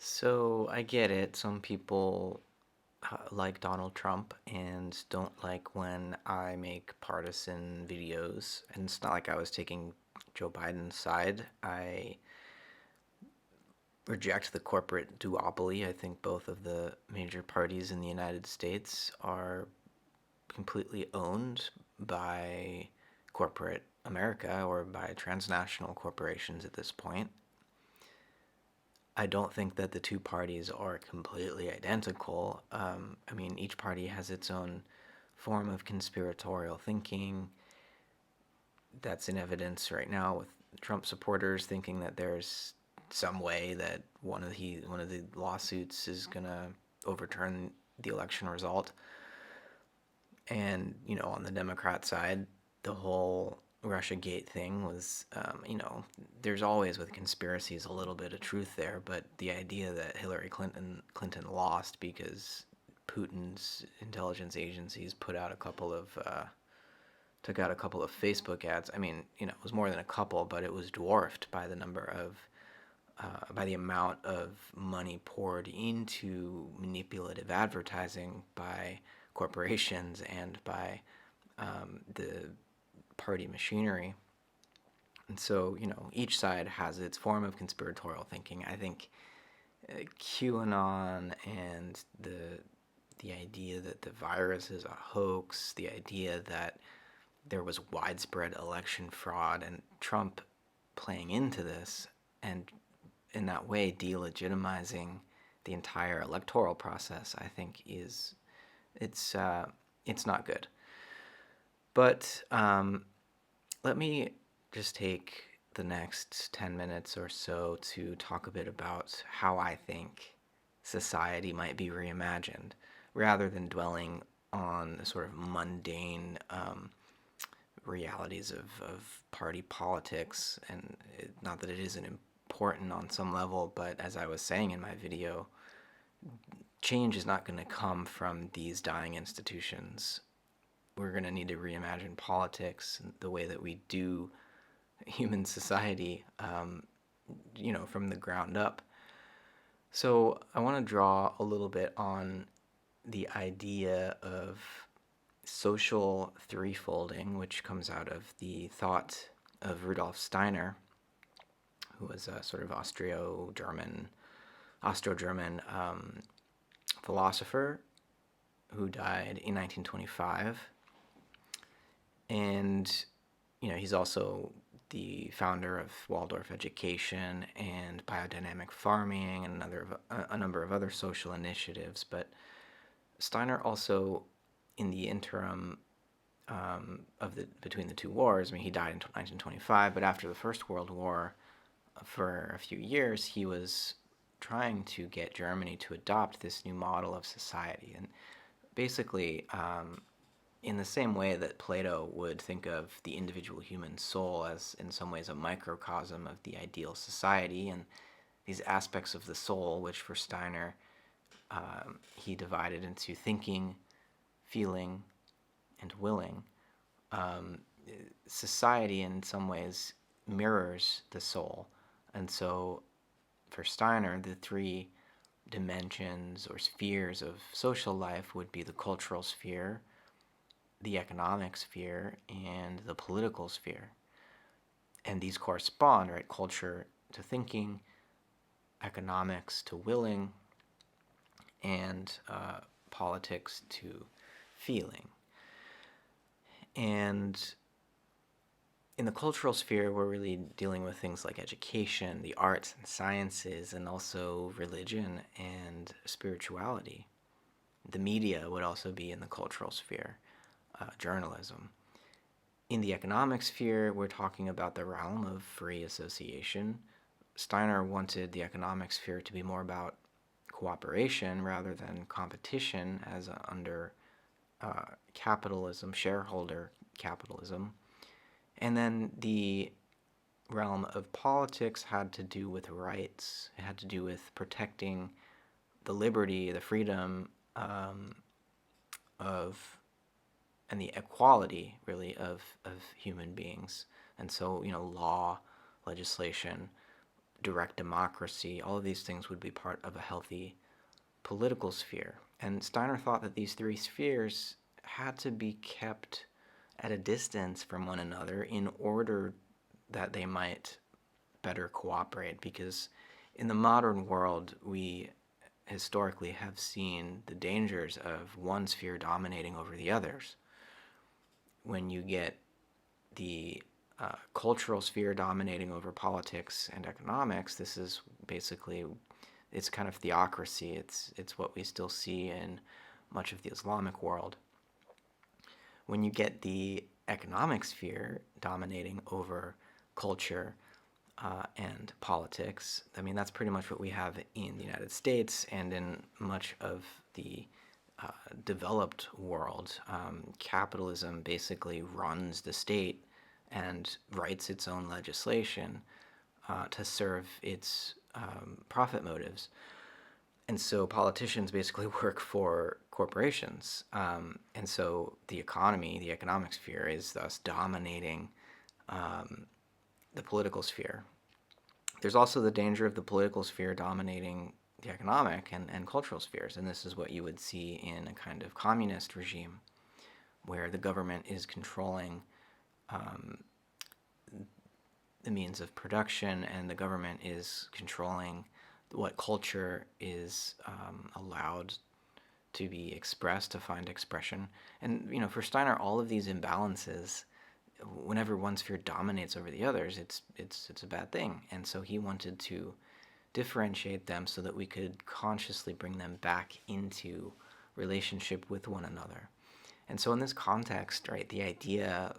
So I get it. Some people like Donald Trump and don't like when I make partisan videos. And it's not like I was taking Joe Biden's side. I reject the corporate duopoly. I think both of the major parties in the United States are completely owned by corporate America or by transnational corporations at this point. I don't think that the two parties are completely identical. I mean, each party has its own form of conspiratorial thinking that's in evidence right now with Trump supporters thinking that there's some way that one of the lawsuits is gonna overturn the election result. And on the Democrat side, the whole Russia Gate thing was, there's always with conspiracies a little bit of truth there, but the idea that Hillary Clinton lost because Putin's intelligence agencies took out a couple of Facebook ads. I mean, it was more than a couple, but it was dwarfed by the amount of money poured into manipulative advertising by corporations and by the party machinery. And so, each side has its form of conspiratorial thinking. I think QAnon and the idea that the virus is a hoax, the idea that there was widespread election fraud, and Trump playing into this and in that way delegitimizing the entire electoral process, I think it's it's not good. But let me just take the next 10 minutes or so to talk a bit about how I think society might be reimagined, rather than dwelling on the sort of mundane realities of party politics. And not that it isn't important on some level, but as I was saying in my video, change is not going to come from these dying institutions. We're going to need to reimagine politics, the way that we do human society, from the ground up. So I want to draw a little bit on the idea of social threefolding, which comes out of the thought of Rudolf Steiner, who was a sort of Austro-German philosopher who died in 1925. And he's also the founder of Waldorf education and biodynamic farming and a number of other social initiatives. But Steiner also, in the interim between the two wars, I mean, he died in 1925, but after the First World War, for a few years, he was trying to get Germany to adopt this new model of society. And basically, in the same way that Plato would think of the individual human soul as in some ways a microcosm of the ideal society, and these aspects of the soul, which for Steiner he divided into thinking, feeling, and willing. Society in some ways mirrors the soul. And so for Steiner, the three dimensions or spheres of social life would be the cultural sphere, the economic sphere, and the political sphere. And these correspond, right? Culture to thinking, economics to willing, and politics to feeling. And in the cultural sphere, we're really dealing with things like education, the arts and sciences, and also religion and spirituality. The media would also be in the cultural sphere, journalism. In the economic sphere, we're talking about the realm of free association. Steiner wanted the economic sphere to be more about cooperation rather than competition, as under capitalism, shareholder capitalism. And then the realm of politics had to do with rights. It had to do with protecting the liberty, the freedom of, and the equality, really, of human beings. And so, law, legislation, direct democracy, all of these things would be part of a healthy political sphere. And Steiner thought that these three spheres had to be kept at a distance from one another in order that they might better cooperate, because in the modern world, we historically have seen the dangers of one sphere dominating over the others. When you get the cultural sphere dominating over politics and economics, this is basically, it's kind of theocracy. It's what we still see in much of the Islamic world. When you get the economic sphere dominating over culture and politics, I mean, that's pretty much what we have in the United States and in much of the developed world. Capitalism basically runs the state and writes its own legislation to serve its profit motives. And so politicians basically work for corporations. And so the economy, the economic sphere, is thus dominating the political sphere. There's also the danger of the political sphere dominating the economic and cultural spheres, and this is what you would see in a kind of communist regime, where the government is controlling the means of production, and the government is controlling what culture is allowed to be expressed, to find expression. And for Steiner, all of these imbalances, whenever one sphere dominates over the others, it's a bad thing. And so he wanted to differentiate them so that we could consciously bring them back into relationship with one another. And so in this context, right, the idea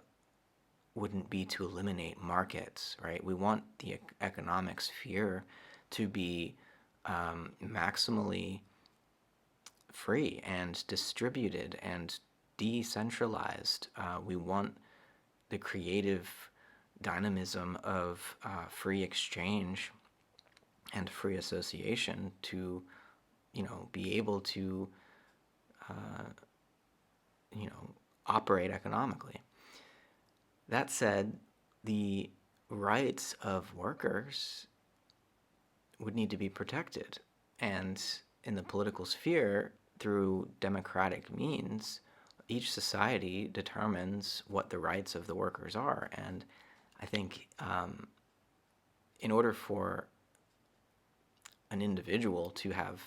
wouldn't be to eliminate markets, right? We want the economic sphere to be maximally free and distributed and decentralized. We want the creative dynamism of free exchange and free association to, be able to, operate economically. That said, the rights of workers would need to be protected. And in the political sphere, through democratic means, each society determines what the rights of the workers are. And I think in order for an individual to have,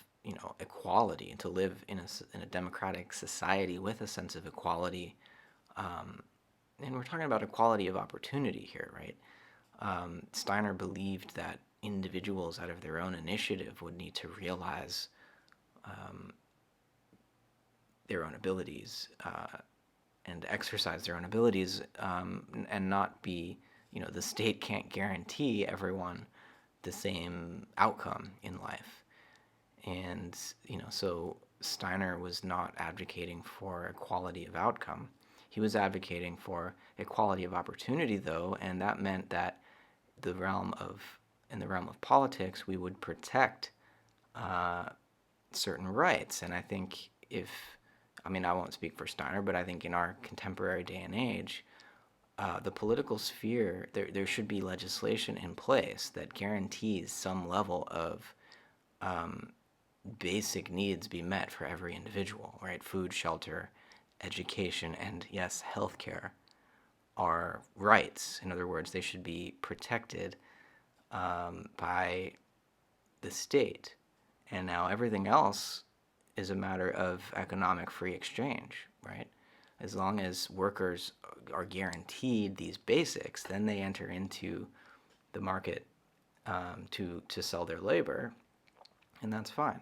equality and to live in a democratic society with a sense of equality, and we're talking about equality of opportunity here, right? Steiner believed that individuals, out of their own initiative, would need to realize their own abilities and exercise their own abilities, and not be, the state can't guarantee everyone the same outcome in life. And, so Steiner was not advocating for equality of outcome. He was advocating for equality of opportunity, though, and that meant that in the realm of politics, we would protect certain rights. And I think I won't speak for Steiner, but I think in our contemporary day and age, the political sphere, there should be legislation in place that guarantees some level of basic needs be met for every individual, right? Food, shelter, education, and yes, healthcare are rights. In other words, they should be protected by the state. And now everything else is a matter of economic free exchange, right? As long as workers are guaranteed these basics, then they enter into the market to sell their labor, and that's fine.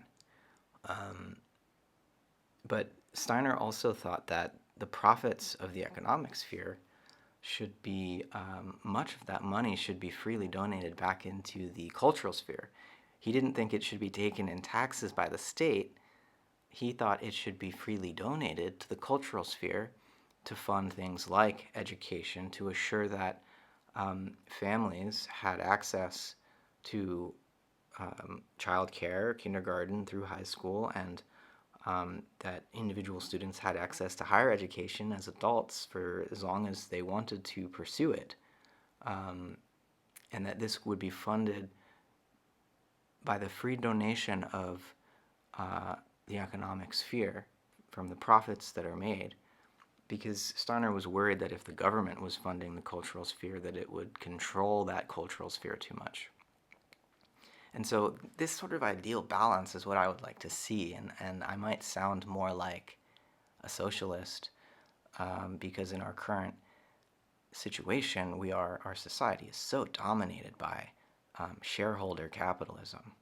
But Steiner also thought that the profits of the economic sphere should be, much of that money should be freely donated back into the cultural sphere. He didn't think it should be taken in taxes by the state. He thought it should be freely donated to the cultural sphere to fund things like education, to assure that families had access to childcare, kindergarten through high school, and that individual students had access to higher education as adults for as long as they wanted to pursue it, and that this would be funded by the free donation of the economic sphere from the profits that are made, because Steiner was worried that if the government was funding the cultural sphere, that it would control that cultural sphere too much. And so this sort of ideal balance is what I would like to see, and I might sound more like a socialist because in our current situation, our society is so dominated by shareholder capitalism,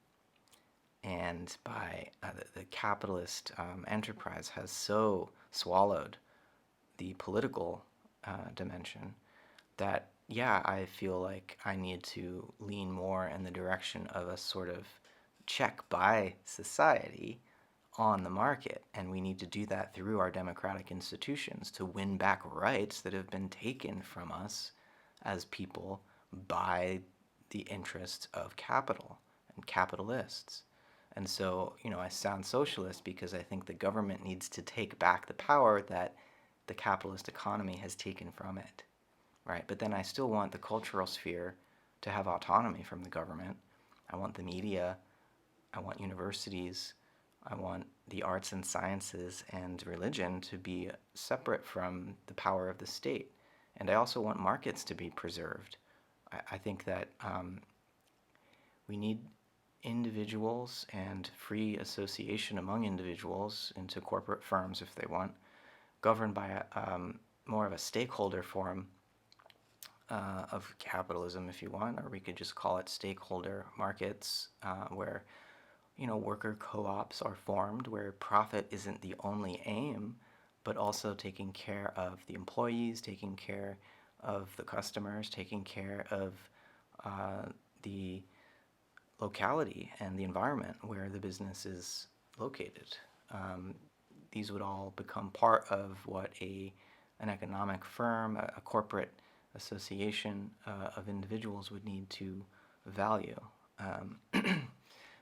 and by the capitalist enterprise has so swallowed the political dimension that, yeah, I feel like I need to lean more in the direction of a sort of check by society on the market. And we need to do that through our democratic institutions to win back rights that have been taken from us as people by the interests of capital and capitalists. And so, I sound socialist because I think the government needs to take back the power that the capitalist economy has taken from it, right? But then I still want the cultural sphere to have autonomy from the government. I want the media, I want universities, I want the arts and sciences and religion to be separate from the power of the state. And I also want markets to be preserved. I think that we need individuals and free association among individuals into corporate firms if they want, governed by more of a stakeholder form of capitalism, if you want, or we could just call it stakeholder markets, where worker co-ops are formed, where profit isn't the only aim, but also taking care of the employees, taking care of the customers, taking care of the locality and the environment where the business is located. These would all become part of what an economic firm, a corporate association of individuals would need to value.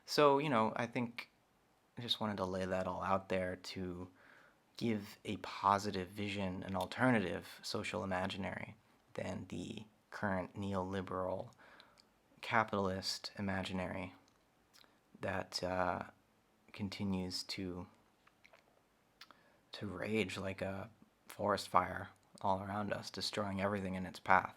So, I think I just wanted to lay that all out there to give a positive vision, an alternative social imaginary than the current neoliberal capitalist imaginary that continues to rage like a forest fire all around us, destroying everything in its path.